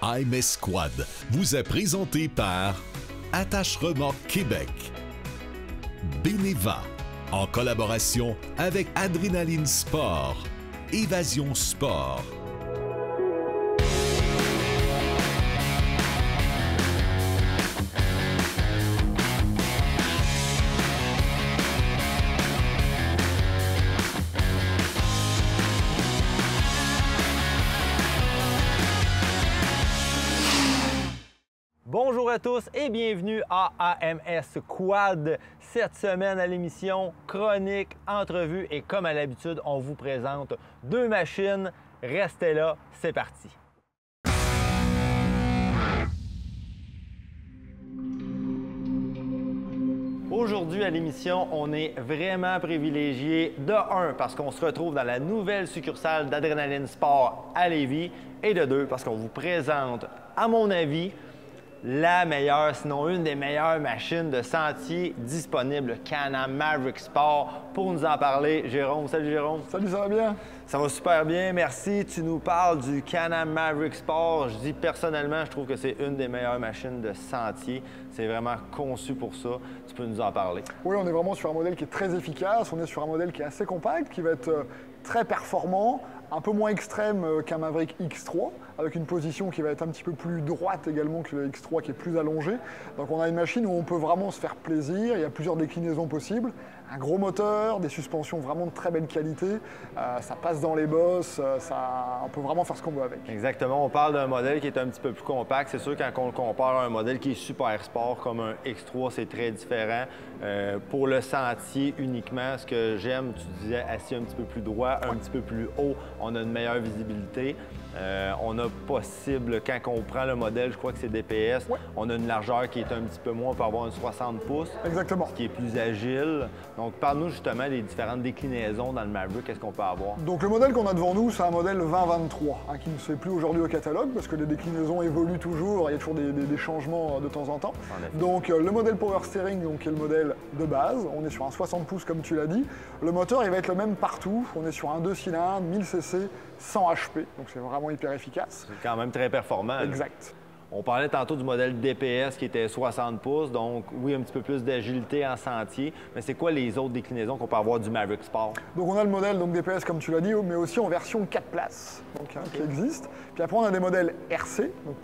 I'm Esquad vous est présenté par Attache Remorque Québec, Beneva, en collaboration avec Adrénaline Sport, Évasion Sport. Bonjour à tous et bienvenue à AMS Quad. Cette semaine à l'émission chronique, entrevue et comme à l'habitude, on vous présente deux machines. Restez là, c'est parti. Aujourd'hui à l'émission, on est vraiment privilégié de 1 parce qu'on se retrouve dans la nouvelle succursale d'Adrénaline Sport à Lévis et de 2 parce qu'on vous présente, à mon avis, la meilleure, sinon une des meilleures machines de sentier disponibles, le Can-Am Maverick Sport. Pour nous en parler, Jérôme. Salut Jérôme. Salut, ça va bien? Ça va super bien, merci. Tu nous parles du Can-Am Maverick Sport. Je dis personnellement, je trouve que c'est une des meilleures machines de sentier. C'est vraiment conçu pour ça. Tu peux nous en parler? Oui, on est vraiment sur un modèle qui est très efficace. On est sur un modèle qui est assez compact, qui va être très performant, un peu moins extrême qu'un Maverick X3, avec une position qui va être un petit peu plus droite également que le X3 qui est plus allongé. Donc on a une machine où on peut vraiment se faire plaisir, il y a plusieurs déclinaisons possibles. Un gros moteur, des suspensions vraiment de très belle qualité, ça passe dans les bosses, on peut vraiment faire ce qu'on veut avec. Exactement, on parle d'un modèle qui est un petit peu plus compact. C'est sûr quand on le compare à un modèle qui est super sport comme un X3, c'est très différent. Pour le sentier uniquement, ce que j'aime, tu disais assis un petit peu plus droit, un petit peu plus haut, on a une meilleure visibilité. On a possible, quand on prend le modèle, je crois que c'est DPS, on a une largeur qui est un petit peu moins, on peut avoir une 60 pouces. Exactement. Ce qui est plus agile. Donc, parle-nous justement des différentes déclinaisons dans le Maverick, qu'est-ce qu'on peut avoir? Donc, le modèle qu'on a devant nous, c'est un modèle 2023, qui ne se fait plus aujourd'hui au catalogue, parce que les déclinaisons évoluent toujours, il y a toujours des changements de temps en temps. Donc, le modèle Power Steering, donc, qui est le modèle de base, on est sur un 60 pouces, comme tu l'as dit. Le moteur, il va être le même partout, on est sur un 2 cylindres, 1000 cc, 100 HP, donc c'est vraiment hyper efficace. C'est quand même très performant. Exact. On parlait tantôt du modèle DPS qui était 60 pouces, donc oui, un petit peu plus d'agilité en sentier. Mais c'est quoi les autres déclinaisons qu'on peut avoir du Maverick Sport? Donc on a le modèle donc, DPS comme tu l'as dit, mais aussi en version 4 places, donc, qui existe. Puis après on a des modèles RC, donc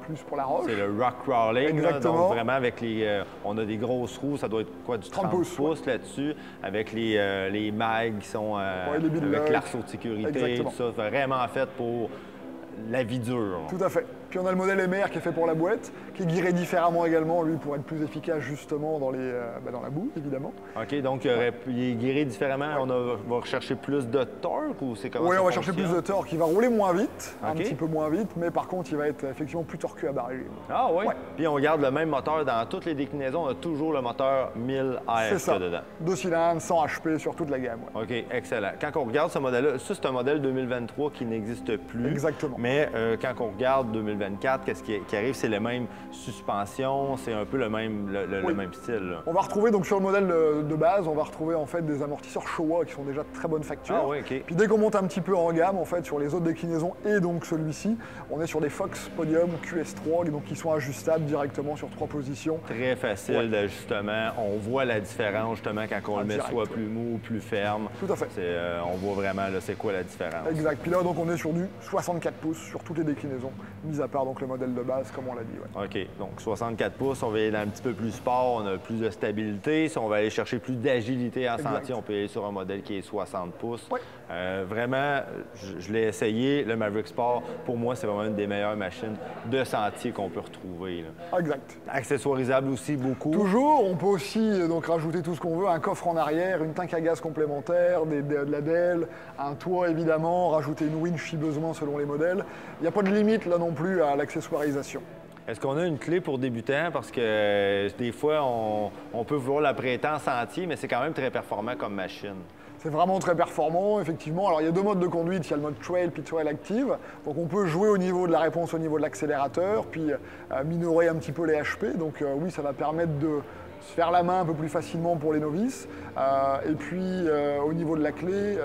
plus pour la roche. C'est le rock crawling. Exactement. Là, donc vraiment avec les... on a des grosses roues, ça doit être quoi, du 30 pouces là-dessus, avec les mags qui sont avec l'arceau de sécurité, tout ça, vraiment fait pour la vie dure. Tout à fait. Puis on a le modèle MR qui est fait pour la boîte, qui est guiré différemment également, lui, pour être plus efficace justement dans la boue, évidemment. OK, donc il est guiré différemment. On va rechercher plus de torque ou c'est comment ça on va fonctionne? chercher plus de torque. Il va rouler moins vite, un petit peu moins vite, mais par contre, il va être effectivement plus torqueux à barrer. Ah oui? Ouais. Puis on garde le même moteur dans toutes les déclinaisons. On a toujours le moteur 1000 AF dedans. 2 cylindres, 100 HP sur toute la gamme. Ouais. OK, excellent. Quand on regarde ce modèle-là, ça, c'est un modèle 2023 qui n'existe plus. Exactement. Mais quand on regarde 2024, qu'est-ce qui arrive? C'est les mêmes suspensions, c'est un peu le même style. Là. On va retrouver donc sur le modèle de base, on va retrouver en fait des amortisseurs Showa qui sont déjà de très bonne facture. Ah oui, OK. Puis dès qu'on monte un petit peu en gamme, en fait, sur les autres déclinaisons et donc celui-ci, on est sur des Fox Podium QS3, donc qui sont ajustables directement sur 3 positions. Très facile d'ajustement. On voit la différence justement quand on le met soit plus mou ou plus ferme. Tout à fait. On voit vraiment c'est quoi la différence. Exact. Puis là, donc on est sur du 64 pouces sur toutes les déclinaisons, mis à part donc le modèle de base, comme on l'a dit. Ouais. OK. Donc 64 pouces, on va aller dans un petit peu plus sport, on a plus de stabilité. Si on va aller chercher plus d'agilité en sentier, on peut aller sur un modèle qui est 60 pouces. Ouais. Vraiment, je l'ai essayé, le Maverick Sport, pour moi, c'est vraiment une des meilleures machines de sentier qu'on peut retrouver. Là. Exact. Accessoirisable aussi beaucoup. Toujours, on peut aussi donc rajouter tout ce qu'on veut, un coffre en arrière, une tank à gaz complémentaire, de la DEL, un toit évidemment, rajouter une winch si besoin selon les modèles. Il n'y a pas de limite là non plus à l'accessoirisation. Est-ce qu'on a une clé pour débutants? Parce que des fois, on peut vouloir la prêter en sentier, mais c'est quand même très performant comme machine. C'est vraiment très performant, effectivement. Alors, il y a deux modes de conduite. Il y a le mode Trail puis Trail Active. Donc, on peut jouer au niveau de la réponse, au niveau de l'accélérateur, puis minorer un petit peu les HP. Donc, oui, ça va permettre de se faire la main un peu plus facilement pour les novices. Et puis, au niveau de la clé,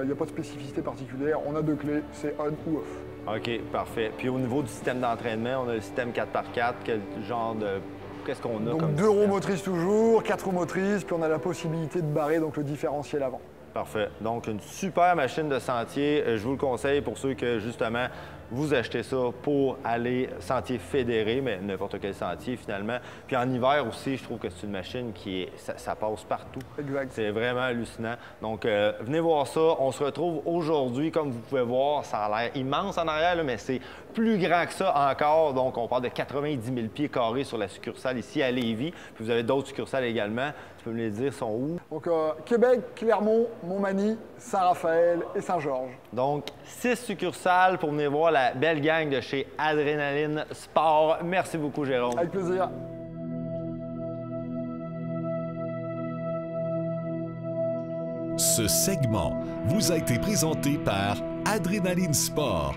il n'y a pas de spécificité particulière. On a deux clés, c'est on ou off. OK, parfait. Puis au niveau du système d'entraînement, on a le système 4x4. Quel genre de... Qu'est-ce qu'on a Donc comme 2 roues système? motrices toujours, 4 roues motrices, puis on a la possibilité de barrer donc le différentiel avant. Parfait. Donc, une super machine de sentier. Je vous le conseille pour ceux que, justement, vous achetez ça pour aller sentier fédéré, mais n'importe quel sentier, finalement. Puis en hiver aussi, je trouve que c'est une machine qui est... ça passe partout. Exact. C'est vraiment hallucinant. Donc, venez voir ça. On se retrouve aujourd'hui. Comme vous pouvez voir, ça a l'air immense en arrière, là, mais c'est plus grand que ça encore. Donc, on parle de 90 000 pieds carrés sur la succursale ici à Lévis. Puis vous avez d'autres succursales également. Tu peux me les dire, sont où? Donc Québec, Clermont, Montmagny, Saint-Raphaël et Saint-Georges. Donc, 6 succursales pour venir voir la belle gang de chez Adrénaline Sport. Merci beaucoup, Jérôme. Avec plaisir. Ce segment vous a été présenté par Adrénaline Sport.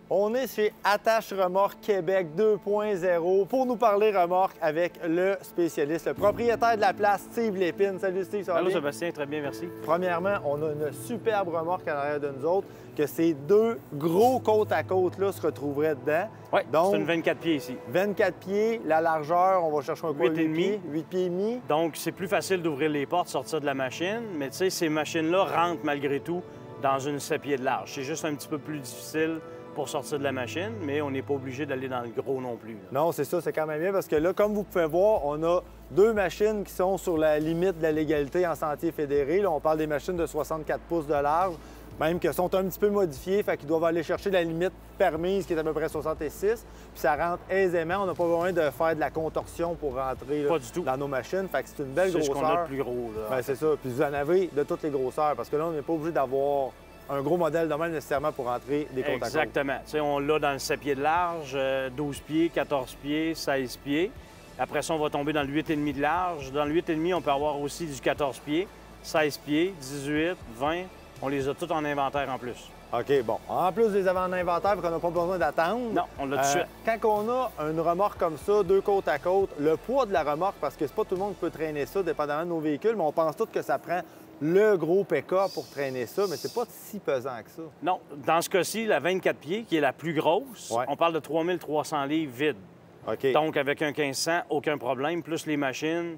On est chez Attache Remorque Québec 2.0 pour nous parler remorque avec le spécialiste, le propriétaire de la place, Steve Lépine. Salut Steve, ça va Allô bien? Sébastien, très bien, merci. Premièrement, on a une superbe remorque en arrière de nous autres, que ces deux gros côte à côte là se retrouveraient dedans. Oui, Donc, c'est une 24 pieds ici. 24 pieds, la largeur, on va chercher un quoi? 8 et demi. pieds? 8 pieds et demi. Donc, c'est plus facile d'ouvrir les portes, sortir de la machine, mais tu sais, ces machines-là rentrent malgré tout dans une 7 pieds de large. C'est juste un petit peu plus difficile pour sortir de la machine, mais on n'est pas obligé d'aller dans le gros non plus, là. Non, c'est ça, c'est quand même bien parce que là, comme vous pouvez voir, on a deux machines qui sont sur la limite de la légalité en sentier fédéré. Là, on parle des machines de 64 pouces de large, même qu'elles sont un petit peu modifiées, fait qu'ils doivent aller chercher la limite permise qui est à peu près 66, puis ça rentre aisément. On n'a pas besoin de faire de la contorsion pour rentrer là, Pas du tout. dans nos machines, fait que c'est une belle C'est ce grosseur. qu'on a de plus gros, là. Ben, c'est ça, puis vous en avez de toutes les grosseurs, parce que là, on n'est pas obligé d'avoir un gros modèle de même nécessairement pour rentrer des côtes à côte. Exactement. Tu sais, on l'a dans le 7 pieds de large, 12 pieds, 14 pieds, 16 pieds. Après ça, on va tomber dans le 8,5 de large. Dans le 8,5, on peut avoir aussi du 14 pieds, 16 pieds, 18, 20. On les a tous en inventaire en plus. OK, bon. En plus, les avoir en inventaire, qu'on n'a pas besoin d'attendre. Non, on l'a tout de suite. Quand on a une remorque comme ça, deux côte à côte, le poids de la remorque, parce que c'est pas tout le monde qui peut traîner ça, dépendamment de nos véhicules, mais on pense tous que ça prend le gros pick-up pour traîner ça, mais c'est pas si pesant que ça. Non, dans ce cas-ci, la 24 pieds, qui est la plus grosse, Ouais. on parle de 3300 livres vides. OK. Donc, avec un 1500, aucun problème. Plus les machines.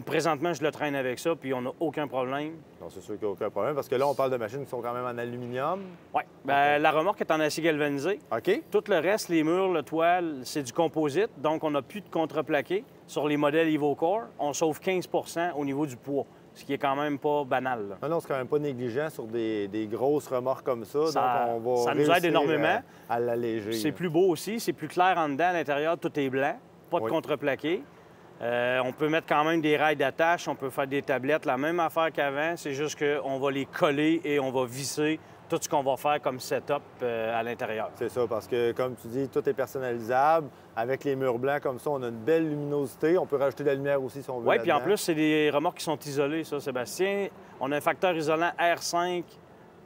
Présentement, je le traîne avec ça, puis on n'a aucun problème. Non, c'est sûr qu'il n'y a aucun problème, parce que là, on parle de machines qui sont quand même en aluminium. Oui. Bien, la remorque est en acier galvanisé. OK? Tout le reste, les murs, le toile, c'est du composite. Donc, on n'a plus de contreplaqué. Sur les modèles EvoCore, on sauve 15 au niveau du poids, ce qui est quand même pas banal, là. Non, non, c'est quand même pas négligent sur des grosses remorques comme ça. Ça- donc, on va ça nous aide réussir énormément. à l'alléger. C'est là. plus beau aussi, c'est plus clair en dedans. À l'intérieur, tout est blanc, pas de Oui. contreplaqué. On peut mettre quand même des rails d'attache, on peut faire des tablettes, la même affaire qu'avant, c'est juste qu'on va les coller et on va visser tout ce qu'on va faire comme setup à l'intérieur. C'est ça, parce que, comme tu dis, tout est personnalisable. Avec les murs blancs comme ça, on a une belle luminosité. On peut rajouter de la lumière aussi si on veut. Oui, puis en là-dedans. plus, c'est des remorques qui sont isolées, ça, Sébastien. On a un facteur isolant R5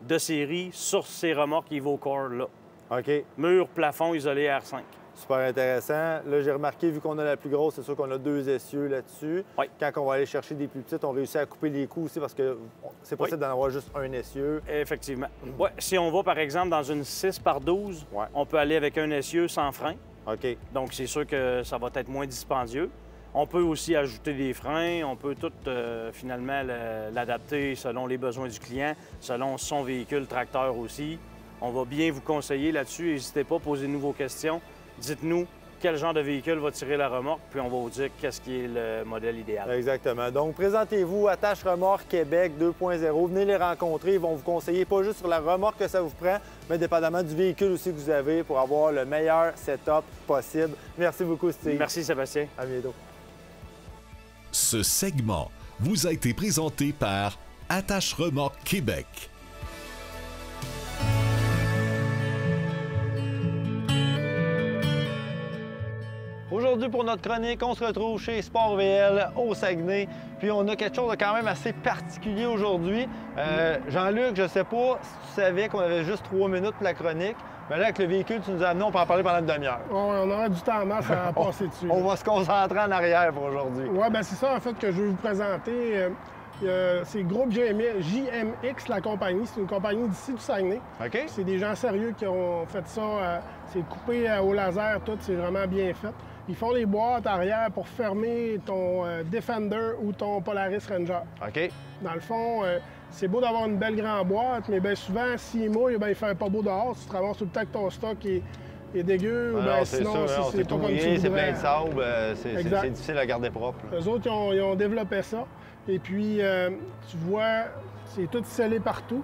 de série sur ces remorques EvoCore-là. OK, Mur, plafond isolé R5. super intéressant. Là, j'ai remarqué, vu qu'on a la plus grosse, c'est sûr qu'on a deux essieux là-dessus. Oui. Quand on va aller chercher des plus petites, on réussit à couper les coups aussi parce que c'est possible d'en avoir juste un essieu. Effectivement. Ouais, si on va, par exemple, dans une 6 par 12, Ouais. on peut aller avec un essieu sans frein. OK. Donc, c'est sûr que ça va être moins dispendieux. On peut aussi ajouter des freins. On peut tout, finalement, l'adapter selon les besoins du client, selon son véhicule tracteur aussi. On va bien vous conseiller là-dessus. N'hésitez pas, posez-nous vos questions. Dites-nous quel genre de véhicule va tirer la remorque, puis on va vous dire qu'est-ce qui est le modèle idéal. Exactement. Donc, présentez-vous à Attache Remorque Québec 2.0. Venez les rencontrer. Ils vont vous conseiller pas juste sur la remorque que ça vous prend, mais dépendamment du véhicule aussi que vous avez pour avoir le meilleur setup possible. Merci beaucoup, Steve. Merci, Sébastien. À bientôt. Ce segment vous a été présenté par Attache Remorque Québec. Aujourd'hui, pour notre chronique, on se retrouve chez Sport VL au Saguenay. Puis on a quelque chose de quand même assez particulier aujourd'hui. Jean-Luc, je sais pas si tu savais qu'on avait juste 3 minutes pour la chronique. Mais là, avec le véhicule que tu nous as amené, on peut en parler pendant une demi-heure. Ouais, on aura du temps en masse à passer dessus. On va se concentrer en arrière pour aujourd'hui. Oui, bien c'est ça en fait que je vais vous présenter. C'est Groupe JMX, la compagnie. C'est une compagnie d'ici du Saguenay. OK? C'est des gens sérieux qui ont fait ça. C'est coupé au laser, tout. C'est vraiment bien fait. Ils font des boîtes arrière pour fermer ton Defender ou ton Polaris Ranger. OK. Dans le fond, c'est beau d'avoir une belle grande boîte, mais bien souvent, s'il mouille, ben, il fait pas beau dehors. Tu te ramasses tout le temps que ton stock est dégueu. Ah ben, non, c'est sinon, sûr, c'est c'est pas tout comme tu mouillé, c'est voudrais. plein de sable, c'est Exact. difficile à garder propre. Là. Eux autres, ils ont développé ça. Et puis, tu vois, c'est tout scellé partout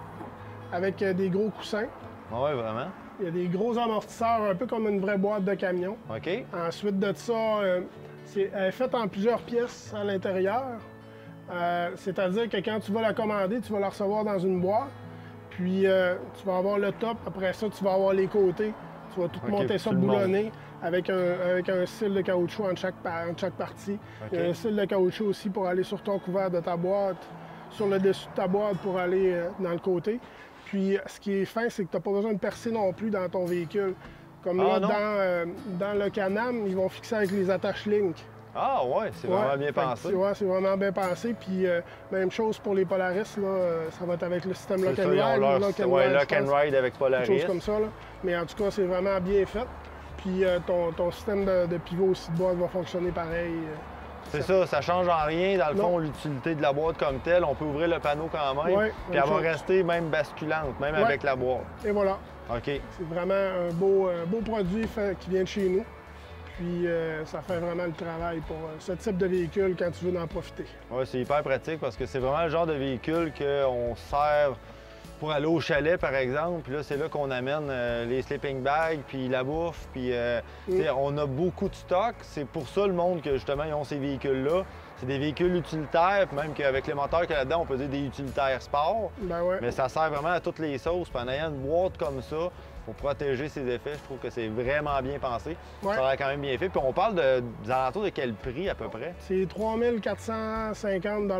avec des gros coussins. Ah ouais, vraiment? Il y a des gros amortisseurs, un peu comme une vraie boîte de camion. OK. Ensuite de ça, elle est faite en plusieurs pièces à l'intérieur. C'est-à-dire que quand tu vas la commander, tu vas la recevoir dans une boîte. Puis, tu vas avoir le top. Après ça, tu vas avoir les côtés. Tu vas tout OK, monter ça tout le boulonné avec un cil de caoutchouc entre chaque partie. OK. Il y a un cil de caoutchouc aussi pour aller sur ton couvert de ta boîte, sur le dessus de ta boîte pour aller dans le côté. Puis, ce qui est fin, c'est que tu n'as pas besoin de percer non plus dans ton véhicule. Comme Ah, là, dans le Can-Am, ils vont fixer avec les attaches Link. Ah ouais, c'est vraiment bien pensé. Oui, c'est vraiment bien pensé. Puis, même chose pour les Polaris, là, ça va être avec le système Lock C'est and ça, ils ont Ride. leur Lock and ouais, Ride, Lock je and pense. Ride avec Quelque Polaris. chose comme ça. Là. Mais en tout cas, c'est vraiment bien fait. Puis ton système de pivot aussi de boîte va fonctionner pareil. C'est ça, ça change en rien, dans le Non. fond, l'utilité de la boîte comme telle. On peut ouvrir le panneau quand même, Ouais, puis elle même va chose. rester même basculante, même Ouais. avec la boîte. Et voilà. OK. C'est vraiment un beau produit qui vient de chez nous. Puis ça fait vraiment le travail pour ce type de véhicule quand tu veux en profiter. Ouais, c'est hyper pratique parce que c'est vraiment le genre de véhicule qu'on sert pour aller au chalet, par exemple. Puis là, c'est là qu'on amène les sleeping bags, puis la bouffe. Puis tu sais, on a beaucoup de stock. C'est pour ça le monde que justement, ils ont ces véhicules-là. C'est des véhicules utilitaires, puis même qu'avec les moteurs qu'il y a là-dedans, on peut dire des utilitaires sport. Ben ouais. Mais ça sert vraiment à toutes les sauces. Puis en ayant une boîte comme ça, pour protéger ses effets, je trouve que c'est vraiment bien pensé. Ouais. Ça a l'air quand même bien fait. Puis on parle des alentours de quel prix à peu près? C'est 3 450 $.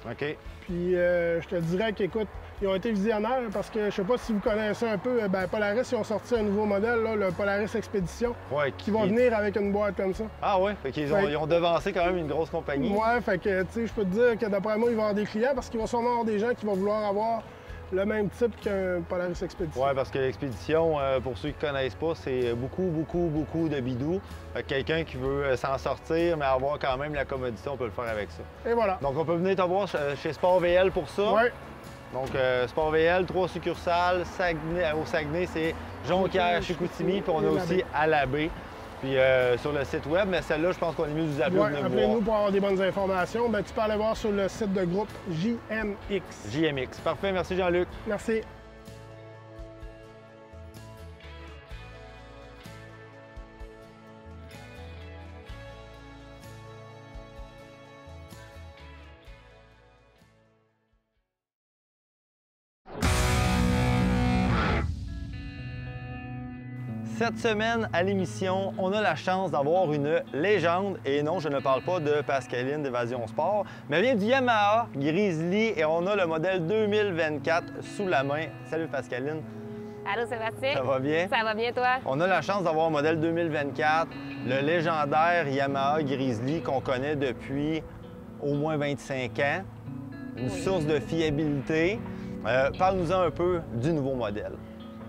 OK. Puis je te dirais qu'écoute, ils ont été visionnaires parce que je sais pas si vous connaissez un peu, ben, Polaris, ils ont sorti un nouveau modèle, là, le Polaris Expedition, Ouais, qui va venir avec une boîte comme ça. Ah ouais? Fait qu'ils ont, Ouais. ils ont devancé quand même une grosse compagnie. Ouais, fait que, tu sais, je peux te dire que d'après moi, il va y avoir des clients parce qu'il va sûrement avoir des gens qui vont vouloir avoir le même type qu'un Polaris Expedition. Ouais, parce que l'expédition, pour ceux qui ne connaissent pas, c'est beaucoup de bidou. Fait que quelqu'un qui veut s'en sortir, mais avoir quand même la commodité, on peut le faire avec ça. Et voilà. Donc, on peut venir te voir chez Sport VL pour ça. Ouais. Donc, Sport VL, 3 succursales. Au Saguenay, c'est Jonquière, Chicoutimi, puis on a Et aussi Labbé. à Labbé. Puis sur le site web, mais celle-là, je pense qu'on est mieux de vous appeler Ouais, de venir me appelez-nous voir. pour avoir des bonnes informations. Ben, tu peux aller voir sur le site de groupe JMX. JMX. Parfait, merci Jean-Luc. Merci. Cette semaine, à l'émission, on a la chance d'avoir une légende. Et non, je ne parle pas de Pascaline d'Évasion Sport, mais elle vient du Yamaha Grizzly et on a le modèle 2024 sous la main. Salut Pascaline, Allô Sébastien? ça va bien? Ça va bien toi? On a la chance d'avoir un modèle 2024, le légendaire Yamaha Grizzly qu'on connaît depuis au moins 25 ans. Une source de fiabilité. Parle-nous-en un peu du nouveau modèle.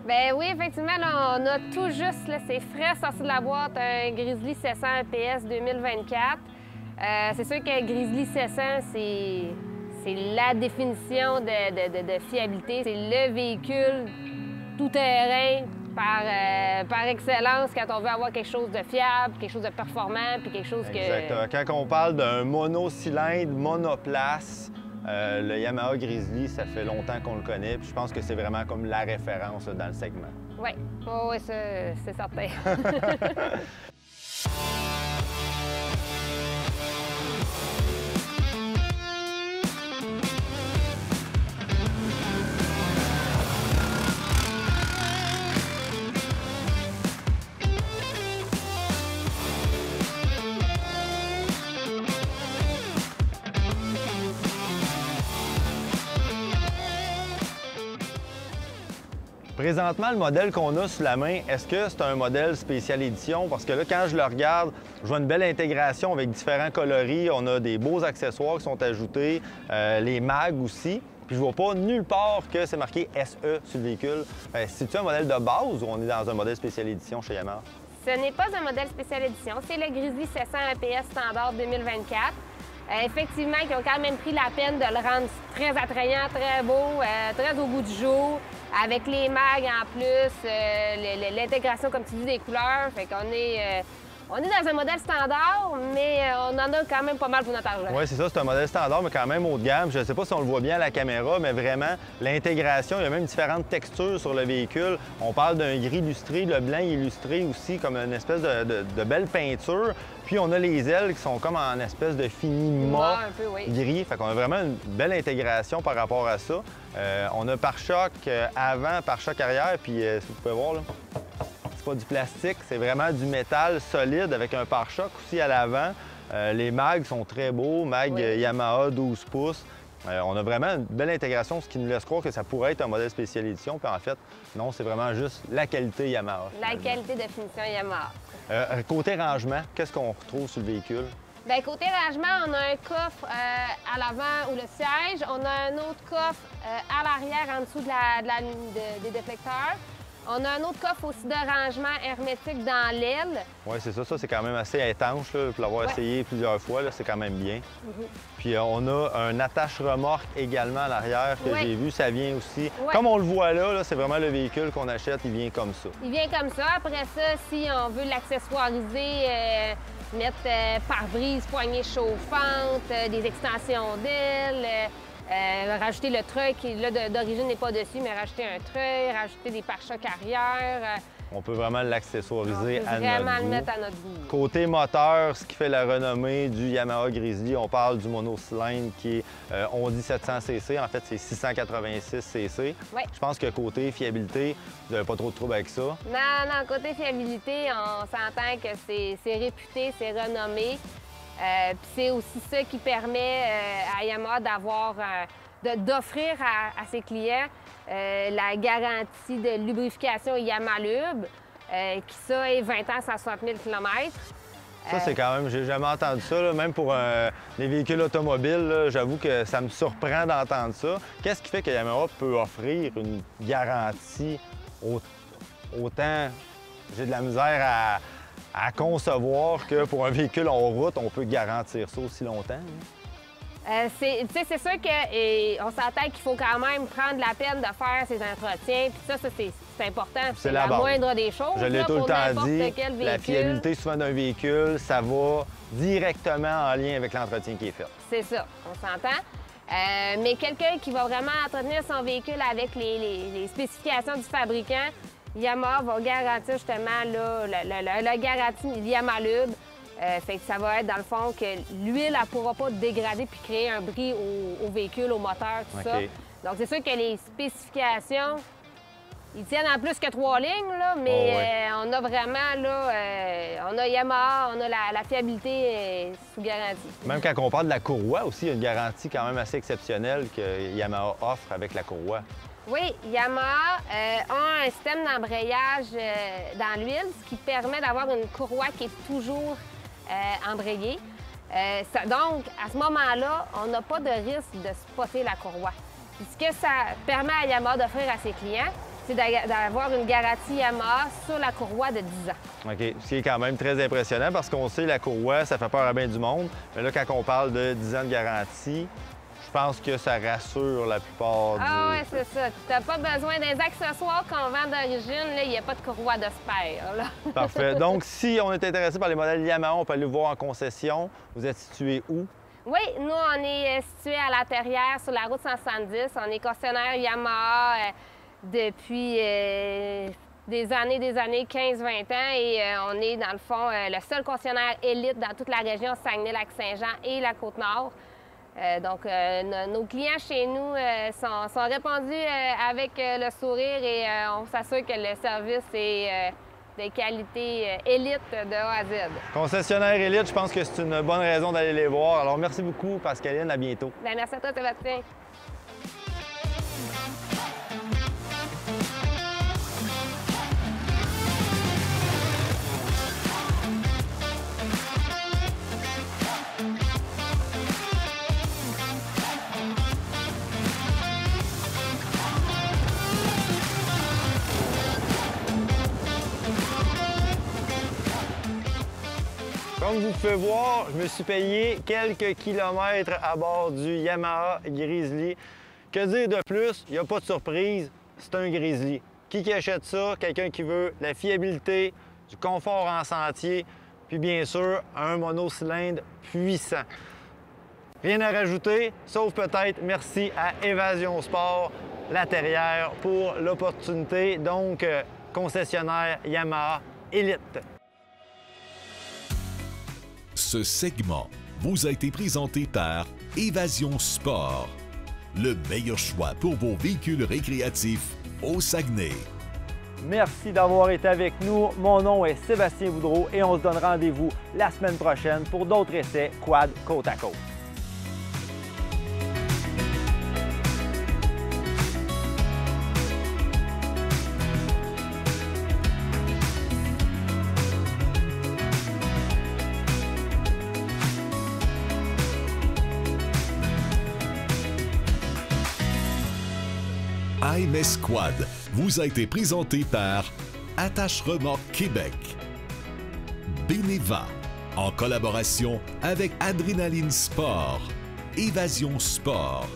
Ben oui, effectivement, là, on a tout juste, là, c'est frais sorti de la boîte, un Grizzly 700 EPS 2024. C'est sûr qu'un Grizzly 700, c'est la définition de fiabilité. C'est le véhicule tout-terrain par excellence quand on veut avoir quelque chose de fiable, quelque chose de performant, puis quelque chose que... Exactement. Quand on parle d'un monocylindre, monoplace, le Yamaha Grizzly, ça fait longtemps qu'on le connaît, puis je pense que c'est vraiment comme la référence là, dans le segment. Oui, oui, c'est certain. Présentement, le modèle qu'on a sous la main, est-ce que c'est un modèle spécial édition? Parce que là, quand je le regarde, je vois une belle intégration avec différents coloris. On a des beaux accessoires qui sont ajoutés, les mags aussi. Puis je vois pas nulle part que c'est marqué SE sur le véhicule. C'est-tu un modèle de base ou on est dans un modèle spécial édition chez Yamaha? Ce n'est pas un modèle spécial édition, c'est le Grizzly 700 EPS standard 2024. Effectivement, ils ont quand même pris la peine de le rendre très attrayant, très beau, très au goût du jour, avec les mags en plus, l'intégration, comme tu dis, des couleurs. Fait qu'on est, on est dans un modèle standard, mais on en a quand même pas mal pour notre argent. Oui, c'est ça, c'est un modèle standard, mais quand même haut de gamme. Je ne sais pas si on le voit bien à la caméra, mais vraiment, l'intégration, il y a même différentes textures sur le véhicule. On parle d'un gris illustré, le blanc illustré aussi, comme une espèce de belle peinture. Puis on a les ailes qui sont comme en espèce de fini mat un peu, oui. gris. Fait qu'on a vraiment une belle intégration par rapport à ça. On a pare-choc avant, pare-choc arrière, puis si vous pouvez voir, là, c'est pas du plastique, c'est vraiment du métal solide avec un pare-choc aussi à l'avant. Les mags sont très beaux, mag Yamaha 12 pouces. On a vraiment une belle intégration, ce qui nous laisse croire que ça pourrait être un modèle spécial édition. Puis en fait, non, c'est vraiment juste la qualité Yamaha. La qualité de finition Yamaha. Côté rangement, qu'est-ce qu'on retrouve sur le véhicule? Bien, côté rangement, on a un coffre à l'avant ou le siège. On a un autre coffre à l'arrière, en dessous des déflecteurs. On a un autre coffre aussi de rangement hermétique dans l'aile. Oui, c'est ça. Ça, c'est quand même assez étanche. Là, pour l'avoir essayé plusieurs fois, c'est quand même bien. Puis on a un attache-remorque également à l'arrière que j'ai vu. Ça vient aussi. Comme on le voit là, c'est vraiment le véhicule qu'on achète. Il vient comme ça. Il vient comme ça. Après ça, si on veut l'accessoiriser, mettre pare-brise, poignée chauffante, des extensions d'ailes, rajouter le treuil qui, là, d'origine n'est pas dessus, mais rajouter un treuil, rajouter des pare-chocs arrière. On peut vraiment l'accessoiriser à notre goût. Vraiment le mettre à notre goût. Côté moteur, ce qui fait la renommée du Yamaha Grizzly, on parle du monocylindre qui est, on dit 700cc, en fait c'est 686cc. Je pense que côté fiabilité, vous n'avez pas trop de troubles avec ça. Non, côté fiabilité, on s'entend que c'est réputé, c'est renommé. Puis c'est aussi ça qui permet à Yamaha d'offrir à ses clients la garantie de lubrification Yamalube, qui ça est 20 ans, 160 000 km. Ça, c'est quand même, j'ai jamais entendu ça, là. Même pour les véhicules automobiles, j'avoue que ça me surprend d'entendre ça. Qu'est-ce qui fait que Yamaha peut offrir une garantie autant, j'ai de la misère à concevoir que pour un véhicule en route, on peut garantir ça aussi longtemps? C'est sûr qu'on s'entend qu'il faut quand même prendre la peine de faire ses entretiens. Puis ça c'est important. C'est la moindre des choses. Je l'ai tout le temps dit, la fiabilité souvent d'un véhicule, ça va directement en lien avec l'entretien qui est fait. C'est ça, on s'entend. Mais quelqu'un qui va vraiment entretenir son véhicule avec les spécifications du fabricant, Yamaha va garantir justement la garantie Yamalube. Fait que ça va être dans le fond que l'huile ne pourra pas dégrader puis créer un bris au véhicule, au moteur, tout ça. Donc c'est sûr que les spécifications, ils tiennent en plus que 3 lignes, là, mais on a vraiment, là, on a Yamaha, on a la fiabilité sous garantie. Même quand on parle de la courroie aussi, il y a une garantie quand même assez exceptionnelle que Yamaha offre avec la courroie. Oui, Yamaha a un système d'embrayage dans l'huile, ce qui permet d'avoir une courroie qui est toujours embrayée. Donc, à ce moment-là, on n'a pas de risque de spotter la courroie. Puis ce que ça permet à Yamaha d'offrir à ses clients, c'est d'avoir une garantie Yamaha sur la courroie de 10 ans. OK. Ce qui est quand même très impressionnant parce qu'on sait la courroie, ça fait peur à bien du monde. Mais là, quand on parle de 10 ans de garantie, je pense que ça rassure la plupart du... Ah oui, c'est ça. Tu n'as pas besoin des accessoires qu'on vend d'origine. Il n'y a pas de courroie de spare. Parfait. Donc, si on est intéressé par les modèles Yamaha, on peut aller voir en concession. Vous êtes situé où? Oui, nous, on est situé à La Terrière, sur la route 170. On est concessionnaire Yamaha depuis des années, 15-20 ans. Et on est, dans le fond, le seul concessionnaire élite dans toute la région Saguenay-Lac-Saint-Jean et la Côte-Nord. Donc, nos clients chez nous sont répondus avec le sourire et on s'assure que le service est de qualité élite de A à Z. Concessionnaire élite, je pense que c'est une bonne raison d'aller les voir. Alors, merci beaucoup, Pascaline. À bientôt. Bien, merci à toi, Sébastien. Comme vous pouvez voir, je me suis payé quelques kilomètres à bord du Yamaha Grizzly. Que dire de plus? Il n'y a pas de surprise, c'est un Grizzly. Qui achète ça? Quelqu'un qui veut la fiabilité, du confort en sentier, puis bien sûr, un monocylindre puissant. Rien à rajouter, sauf peut-être merci à Évasion Sport, La Terrière, pour l'opportunité. Donc, concessionnaire Yamaha Elite. Ce segment vous a été présenté par Évasion Sport, le meilleur choix pour vos véhicules récréatifs au Saguenay. Merci d'avoir été avec nous. Mon nom est Sébastien Boudreau et on se donne rendez-vous la semaine prochaine pour d'autres essais quad côte à côte. AMS Quad vous a été présenté par Attache Remorque Québec, Beneva, en collaboration avec Adrénaline Sport, Évasion Sport,